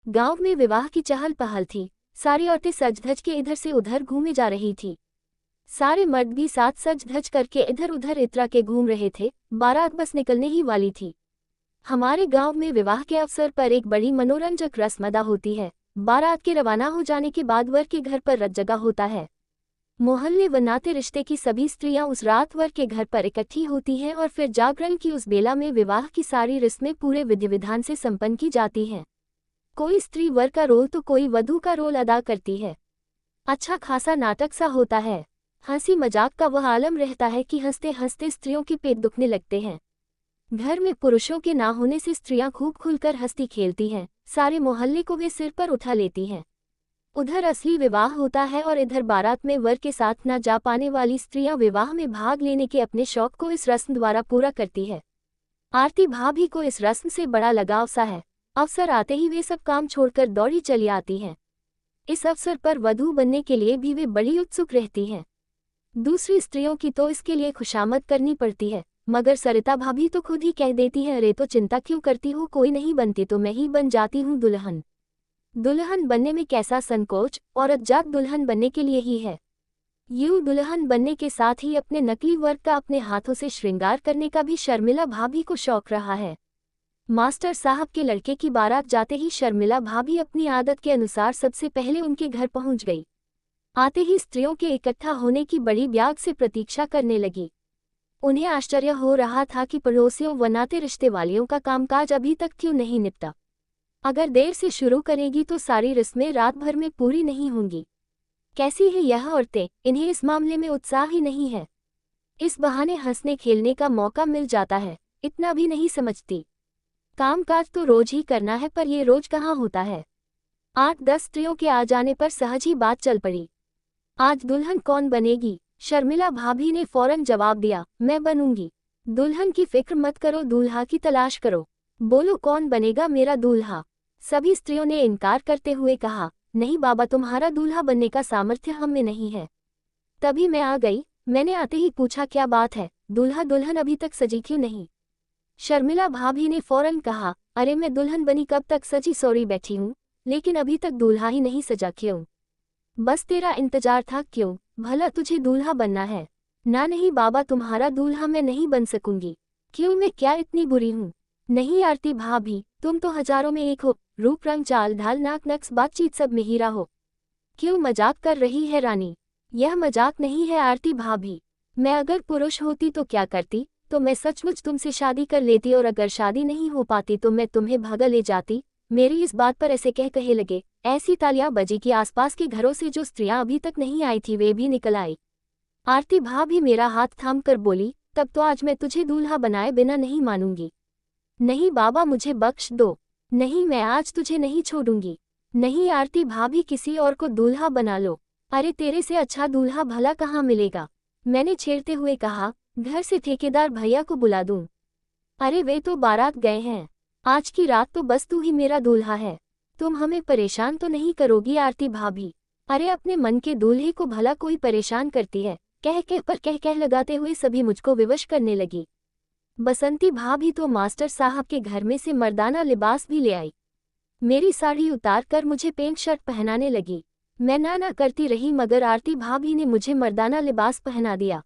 गांव में विवाह की चहल पहल थी। सारी औरतें सज धज के इधर से उधर घूमे जा रही थी। सारे मर्द भी साथ सज धज करके इधर उधर इतरा के घूम रहे थे। बारात बस निकलने ही वाली थी। हमारे गांव में विवाह के अवसर पर एक बड़ी मनोरंजक रस्म अदा होती है। बारात के रवाना हो जाने के बाद वर के घर पर रत जगा होता है। मोहल्ले व नाते रिश्ते की सभी स्त्रियां उस रात वर के घर पर इकट्ठी होती हैं और फिर जागरण की उस बेला में विवाह की सारी रस्में पूरे विधि विधान से संपन्न की जाती हैं। कोई स्त्री वर का रोल तो कोई वधू का रोल अदा करती है। अच्छा खासा नाटक सा होता है। हंसी मजाक का वह आलम रहता है कि हंसते हंसते स्त्रियों के पेट दुखने लगते हैं। घर में पुरुषों के ना होने से स्त्रियां खूब खुलकर हंसती खेलती हैं। सारे मोहल्ले को वे सिर पर उठा लेती हैं। उधर असली विवाह होता है और इधर बारात में वर के साथ न जा पाने वाली स्त्रियां विवाह में भाग लेने के अपने शौक को इस रस्म द्वारा पूरा करती है। आरती भाभी को इस रस्म से बड़ा लगाव सा है। अवसर आते ही वे सब काम छोड़कर दौड़ी चली आती हैं। इस अवसर पर वधू बनने के लिए भी वे बड़ी उत्सुक रहती हैं। दूसरी स्त्रियों की तो इसके लिए खुशामद करनी पड़ती है, मगर सरिता भाभी तो खुद ही कह देती है, अरे तो चिंता क्यों करती हो, कोई नहीं बनती तो मैं ही बन जाती हूँ दुल्हन। दुल्हन बनने में कैसा संकोच, औरत जात दुल्हन बनने के लिए ही है। यूं दुल्हन बनने के साथ ही अपने नकली वर्क का अपने हाथों से श्रृंगार करने का भी शर्मिला भाभी को शौक रहा है। मास्टर साहब के लड़के की बारात जाते ही शर्मिला भाभी अपनी आदत के अनुसार सबसे पहले उनके घर पहुंच गई। आते ही स्त्रियों के इकट्ठा होने की बड़ी ब्याग से प्रतीक्षा करने लगी। उन्हें आश्चर्य हो रहा था कि पड़ोसियों व नाते रिश्ते वालियों का कामकाज अभी तक क्यों नहीं निपटा। अगर देर से शुरू करेगी तो सारी रस्में रात भर में पूरी नहीं होंगी। कैसी है यह औरतें, इन्हें इस मामले में उत्साह ही नहीं है। इस बहाने हंसने खेलने का मौका मिल जाता है, इतना भी नहीं समझती। कामकाज तो रोज ही करना है, पर ये रोज कहाँ होता है। 8-10 स्त्रियों के आ जाने पर सहज ही बात चल पड़ी। आज दुल्हन कौन बनेगी? शर्मिला भाभी ने फौरन जवाब दिया, मैं बनूंगी। दुल्हन की फिक्र मत करो, दूल्हा की तलाश करो। बोलो कौन बनेगा मेरा दूल्हा? सभी स्त्रियों ने इनकार करते हुए कहा, नहीं बाबा, तुम्हारा दूल्हा बनने का सामर्थ्य हम में नहीं है। तभी मैं आ गई। मैंने आते ही पूछा, क्या बात है, दूल्हा दुल्हन अभी तक सजी क्यों नहीं? शर्मिला भाभी ने फौरन कहा, अरे मैं दुल्हन बनी कब तक सजी सौरी बैठी हूँ, लेकिन अभी तक दूल्हा ही नहीं सजा। क्यों? बस तेरा इंतजार था। क्यों, भला तुझे दूल्हा बनना है? ना नहीं बाबा, तुम्हारा दूल्हा मैं नहीं बन सकूंगी। क्यों, मैं क्या इतनी बुरी हूँ? नहीं आरती भाभी, तुम तो हजारों में एक हो। रूप रंग चाल ढाल नाक नक्श बातचीत सब में हीरा हो। क्यों मजाक कर रही है रानी? यह मजाक नहीं है आरती भाभी। मैं अगर पुरुष होती तो क्या करती, तो मैं सचमुच तुमसे शादी कर लेती, और अगर शादी नहीं हो पाती तो मैं तुम्हें भगा ले जाती। मेरी इस बात पर ऐसे कहे लगे। ऐसी तालियां बजी कि आसपास के घरों से जो स्त्रियां अभी तक नहीं आई थी वे भी निकल आई। आरती भाभी मेरा हाथ थाम कर बोली, तब तो आज मैं तुझे दूल्हा बनाए बिना नहीं मानूंगी। नहीं बाबा, मुझे बख्श दो। नहीं, मैं आज तुझे नहीं छोड़ूंगी। नहीं आरती भाभी, किसी और को दूल्हा बना लो। अरे तेरे से अच्छा दूल्हा भला कहाँ मिलेगा? मैंने छेड़ते हुए कहा, घर से ठेकेदार भैया को बुला दूं? अरे वे तो बारात गए हैं। आज की रात तो बस तू ही मेरा दूल्हा है। तुम हमें परेशान तो नहीं करोगी आरती भाभी? अरे अपने मन के दूल्हे को भला कोई परेशान करती है? कह लगाते हुए सभी मुझको विवश करने लगी। बसंती भाभी तो मास्टर साहब के घर में से मर्दाना लिबास भी ले आई। मेरी साड़ी उतार कर मुझे पेंट शर्ट पहनाने लगी। मैं ना करती रही, मगर आरती भाभी ने मुझे मर्दाना लिबास पहना दिया।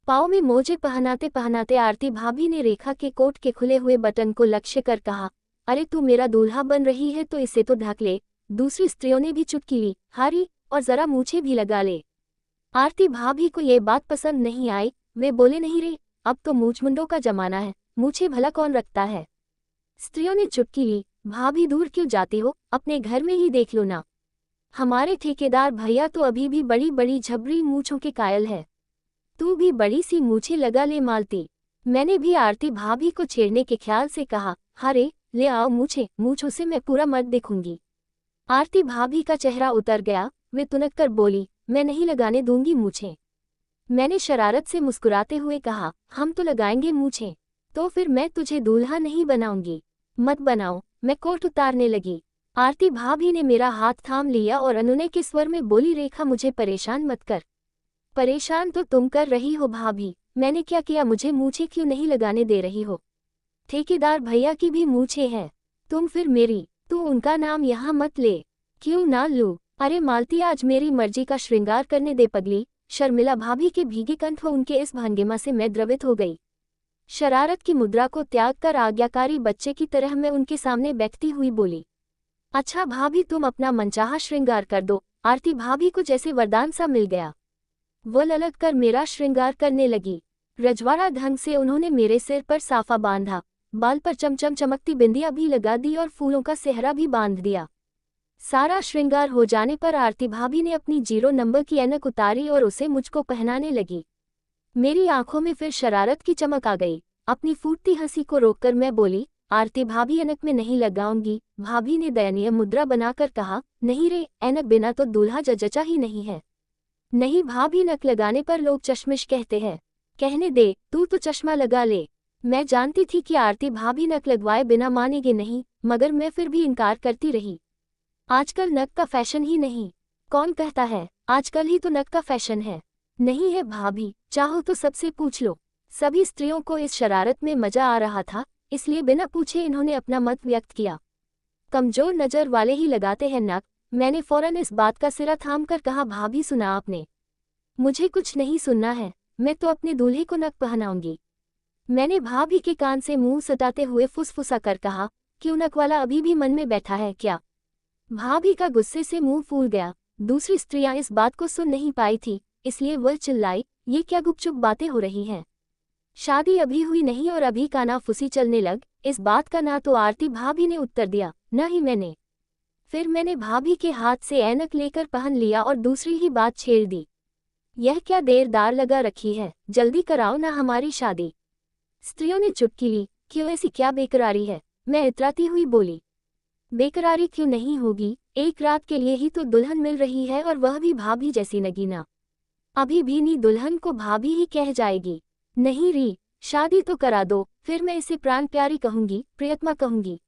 पाँव में मोजे पहनाते पहनाते आरती भाभी ने रेखा के कोट के खुले हुए बटन को लक्ष्य कर कहा, अरे तू मेरा दूल्हा बन रही है तो इसे तो ढक ले। दूसरी स्त्रियों ने भी चुटकी ली, हारी, और जरा मूछे भी लगा ले। आरती भाभी को ये बात पसंद नहीं आई। वे बोले, नहीं रे, अब तो मूछ मुंडों का जमाना है, मूछे भला कौन रखता है। स्त्रियों ने चुटकी ली, भाभी दूर क्यों जाती हो, अपने घर में ही देख लो ना। हमारे ठेकेदार भैया तो अभी भी बड़ी बड़ी झबरी मूछों के कायल है। तू भी बड़ी सी मूछें लगा ले मालती। मैंने भी आरती भाभी को छेड़ने के ख्याल से कहा, हरे ले आओ मूछें, मूछों से मैं पूरा मर्द दिखूंगी। आरती भाभी का चेहरा उतर गया। वे तुनक कर बोली, मैं नहीं लगाने दूंगी मूछें। मैंने शरारत से मुस्कुराते हुए कहा, हम तो लगाएंगे मूछें। तो फिर मैं तुझे दूल्हा नहीं बनाऊंगी। मत बनाओ। मैं कोट उतारने लगी। आरती भाभी ने मेरा हाथ थाम लिया और अनुनय के स्वर में बोली, रेखा मुझे परेशान मत कर। परेशान तो तुम कर रही हो भाभी। मैंने क्या किया, मुझे मूछें क्यों नहीं लगाने दे रही हो? ठेकेदार भैया की भी मूछें हैं, तुम फिर मेरी। तू उनका नाम यहाँ मत ले। क्यों ना लूं? अरे मालती, आज मेरी मर्जी का श्रृंगार करने दे पगली। शर्मिला भाभी के भीगे कंठ व उनके इस भंगिमा से मैं द्रवित हो गई। शरारत की मुद्रा को त्याग कर आज्ञाकारी बच्चे की तरह मैं उनके सामने बैठती हुई बोली, अच्छा भाभी, तुम अपना मनचाहा श्रृंगार कर दो। आरती भाभी को जैसे वरदान सा मिल गया। वो ललक कर मेरा श्रृंगार करने लगी। रजवाड़ा ढंग से उन्होंने मेरे सिर पर साफा बांधा, बाल पर चमचम चमकती बिंदियां भी लगा दी और फूलों का सेहरा भी बांध दिया। सारा श्रृंगार हो जाने पर आरती भाभी ने अपनी 0 नंबर की ऐनक उतारी और उसे मुझको पहनाने लगी। मेरी आंखों में फिर शरारत की चमक आ गई। अपनी फूटती हंसी को रोककर मैं बोली, आरती भाभी, ऐनक में नहीं लगाऊंगी। भाभी ने दयनीय मुद्रा बनाकर कहा, नहीं रे, ऐनक बिना तो दूल्हा जचा ही नहीं है। नहीं भाभी, नक लगाने पर लोग चश्मिश कहते हैं। कहने दे, तू तो चश्मा लगा ले। मैं जानती थी कि आरती भाभी नक लगवाए बिना मानेगी नहीं, मगर मैं फिर भी इनकार करती रही। आजकल नक का फैशन ही नहीं। कौन कहता है? आजकल ही तो नक का फैशन है। नहीं है भाभी, चाहो तो सबसे पूछ लो। सभी स्त्रियों को इस शरारत में मजा आ रहा था, इसलिए बिना पूछे इन्होंने अपना मत व्यक्त किया। कमजोर नजर वाले ही लगाते हैं नक। मैंने फौरन इस बात का सिरा थाम कर कहा, भाभी सुना आपने? मुझे कुछ नहीं सुनना है, मैं तो अपने दूल्हे को नक पहनाऊंगी। मैंने भाभी के कान से मुंह सटाते हुए फुसफुसा कर कहा, क्यों, नक वाला अभी भी मन में बैठा है क्या? भाभी का गुस्से से मुंह फूल गया। दूसरी स्त्रियां इस बात को सुन नहीं पाई थी, इसलिए वह चिल्लाई, ये क्या गुपचुप बातें हो रही हैं? शादी अभी हुई नहीं और अभी कानाफूसी चलने लग। इस बात का ना तो आरती भाभी ने उत्तर दिया, न ही मैंने। फिर मैंने भाभी के हाथ से ऐनक लेकर पहन लिया और दूसरी ही बात छेड़ दी, यह क्या देरदार लगा रखी है, जल्दी कराओ ना हमारी शादी। स्त्रियों ने चुटकी ली, क्यों, ऐसी क्या बेकरारी है? मैं इतराती हुई बोली, बेकरारी क्यों नहीं होगी, एक रात के लिए ही तो दुल्हन मिल रही है और वह भी भाभी जैसी नगीना। अभी भी नी दुल्हन को भाभी ही कह जाएगी। नहीं री, शादी तो करा दो, फिर मैं इसे प्राण प्यारी कहूंगी, प्रियतमा कहूंगी।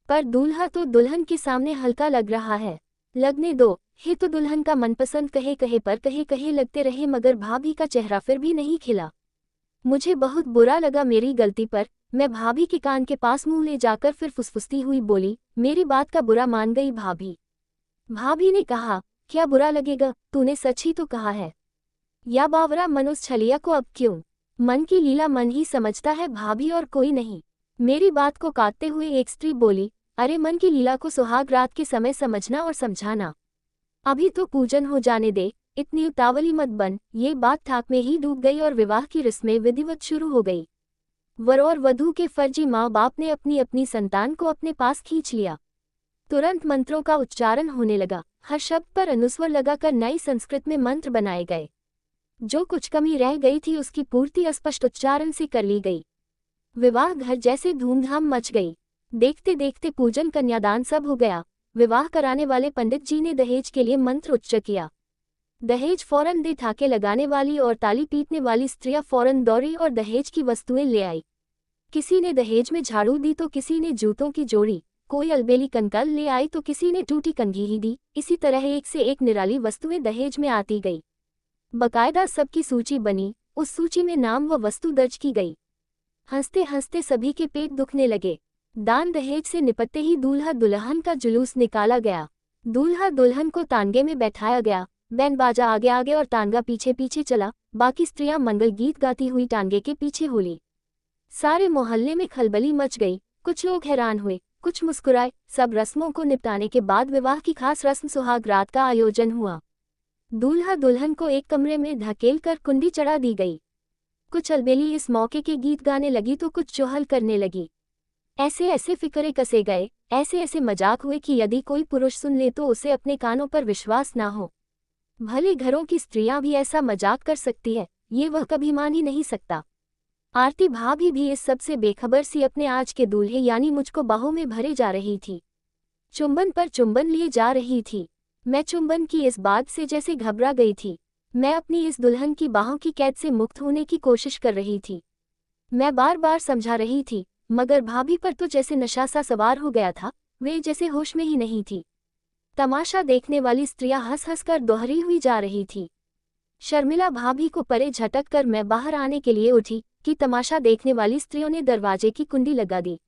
पर दूल्हा तो दुल्हन के सामने हल्का लग रहा है। लगने दो, हे तो दुल्हन का मनपसंद कहे कहे पर कहे कहे लगते रहे, मगर भाभी का चेहरा फिर भी नहीं खिला। मुझे बहुत बुरा लगा मेरी गलती पर। मैं भाभी के कान के पास मुंह ले जाकर फिर फुसफुसती हुई बोली, मेरी बात का बुरा मान गई भाभी। भाभी ने कहा, क्या बुरा लगेगा, तूने सच ही तो कहा है। या बावरा मन उस छलिया को अब क्यों? मन की लीला मन ही समझता है भाभी, और कोई नहीं। मेरी बात को काटते हुए एक स्त्री बोली, अरे मन की लीला को सुहाग रात के समय समझना और समझाना। अभी तो पूजन हो जाने दे, इतनी उतावली मत बन। ये बात थाक में ही डूब गई और विवाह की रस्में विधिवत शुरू हो गई। वर और वधू के फर्जी माँ बाप ने अपनी अपनी संतान को अपने पास खींच लिया। तुरंत मंत्रों का उच्चारण होने लगा। हर शब्द पर अनुस्वर लगाकर नई संस्कृत में मंत्र बनाए गए। जो कुछ कमी रह गई थी उसकी पूर्ति अस्पष्ट उच्चारण से कर ली गई। विवाह घर जैसे धूमधाम मच गई। देखते देखते पूजन कन्यादान सब हो गया। विवाह कराने वाले पंडित जी ने दहेज के लिए मंत्र उच्च किया। दहेज फौरन दे ठाके लगाने वाली और ताली पीटने वाली स्त्रियां फौरन दौड़ी और दहेज की वस्तुएं ले आई। किसी ने दहेज में झाड़ू दी तो किसी ने जूतों की जोड़ी, कोई अलबेली कंकल ले आई तो किसी ने टूटी कंघी ही दी। इसी तरह एक से एक निराली वस्तुएं दहेज में आती गई। बकायदा सबकी सूची बनी, उस सूची में नाम व वस्तु दर्ज की गई। हंसते हंसते सभी के पेट दुखने लगे। दान दहेज से निपटते ही दूल्हा दुल्हन का जुलूस निकाला गया। दूल्हा दुल्हन को तानगे में बैठाया गया। बैंड बाजा आगे आगे और तानगा पीछे पीछे चला। बाकी स्त्रियां मंगल गीत गाती हुई तानगे के पीछे होली। सारे मोहल्ले में खलबली मच गई। कुछ लोग हैरान हुए, कुछ मुस्कुराए। सब रस्मों को निपटाने के बाद विवाह की खास रस्म सुहाग रात का आयोजन हुआ। दूल्हा दुल्हन को एक कमरे में धकेल कर कुंडी चढ़ा दी गई। कुछ अलबेली इस मौके के गीत गाने लगी तो कुछ चोहल करने लगी। ऐसे ऐसे फिक्रे कसे गए, ऐसे ऐसे मजाक हुए कि यदि कोई पुरुष सुन ले तो उसे अपने कानों पर विश्वास ना हो। भले घरों की स्त्रियां भी ऐसा मजाक कर सकती है, ये वह कभी मान ही नहीं सकता। आरती भाभी भी इस सब से बेखबर सी अपने आज के दूल्हे यानी मुझको बाहों में भरे जा रही थी। चुंबन पर चुंबन लिए जा रही थी। मैं चुंबन की इस बात से जैसे घबरा गई थी। मैं अपनी इस दुल्हन की बाहों की कैद से मुक्त होने की कोशिश कर रही थी। मैं बार बार समझा रही थी, मगर भाभी पर तो जैसे नशा सा सवार हो गया था। वे जैसे होश में ही नहीं थी। तमाशा देखने वाली स्त्रियां हंस हंस कर दोहरी हुई जा रही थी। शर्मिला भाभी को परे झटक कर मैं बाहर आने के लिए उठी कि तमाशा देखने वाली स्त्रियों ने दरवाजे की कुंडी लगा दी।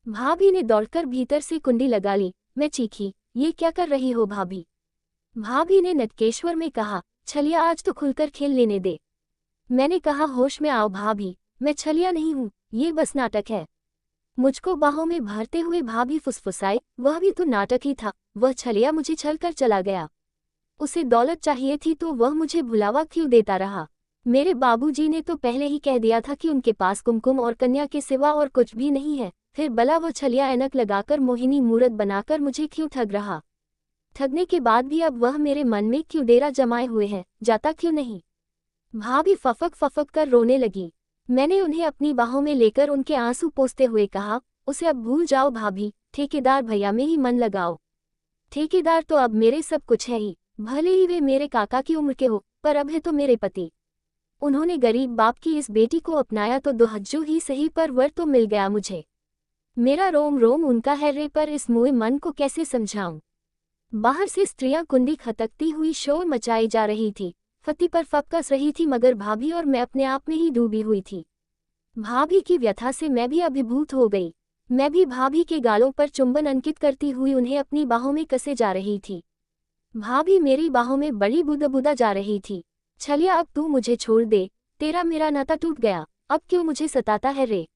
भाभी ने दौड़कर भीतर से कुंडी लगा ली। मैं चीखी, ये क्या कर रही हो भाभी? भाभी ने नटकेश्वर में कहा, छलिया आज तो खुलकर खेल लेने दे। मैंने कहा, होश में आओ भाभी, मैं छलिया नहीं हूँ, ये बस नाटक है। मुझको बाहों में भरते हुए भाभी फुसफुसाए, वह भी तो नाटक ही था, वह छलिया मुझे छल कर चला गया। उसे दौलत चाहिए थी तो वह मुझे भुलावा क्यों देता रहा? मेरे बाबूजी ने तो पहले ही कह दिया था कि उनके पास कुमकुम और कन्या के सिवा और कुछ भी नहीं है, फिर भला वो छलिया ऐनक लगाकर मोहिनी मूरत बनाकर मुझे क्यों ठग रहा? ठगने के बाद भी अब वह मेरे मन में क्यों डेरा जमाए हुए है, जाता क्यों नहीं? भाभी फफक फफक कर रोने लगी। मैंने उन्हें अपनी बाहों में लेकर उनके आंसू पोंछते हुए कहा, उसे अब भूल जाओ भाभी, ठेकेदार भैया में ही मन लगाओ। ठेकेदार तो अब मेरे सब कुछ है ही, भले ही वे मेरे काका की उम्र के हो, पर अब है तो मेरे पति। उन्होंने गरीब बाप की इस बेटी को अपनाया तो दुहज्जू ही सही, पर वर तो मिल गया मुझे। मेरा रोम रोम उनका है रे, पर इस मुए मन को कैसे समझाऊं? बाहर से स्त्रियां कुंडी खटकती हुई शोर मचाई जा रही थी, फती पर फप कस रही थी, मगर भाभी और मैं अपने आप में ही डूबी हुई थी। भाभी की व्यथा से मैं भी अभिभूत हो गई। मैं भी भाभी के गालों पर चुंबन अंकित करती हुई उन्हें अपनी बाहों में कसे जा रही थी। भाभी मेरी बाहों में बड़ी बुदा जा रही थी। छलिया, अब तू मुझे छोड़ दे, तेरा मेरा नाता टूट गया, अब क्यों मुझे सताता है रे?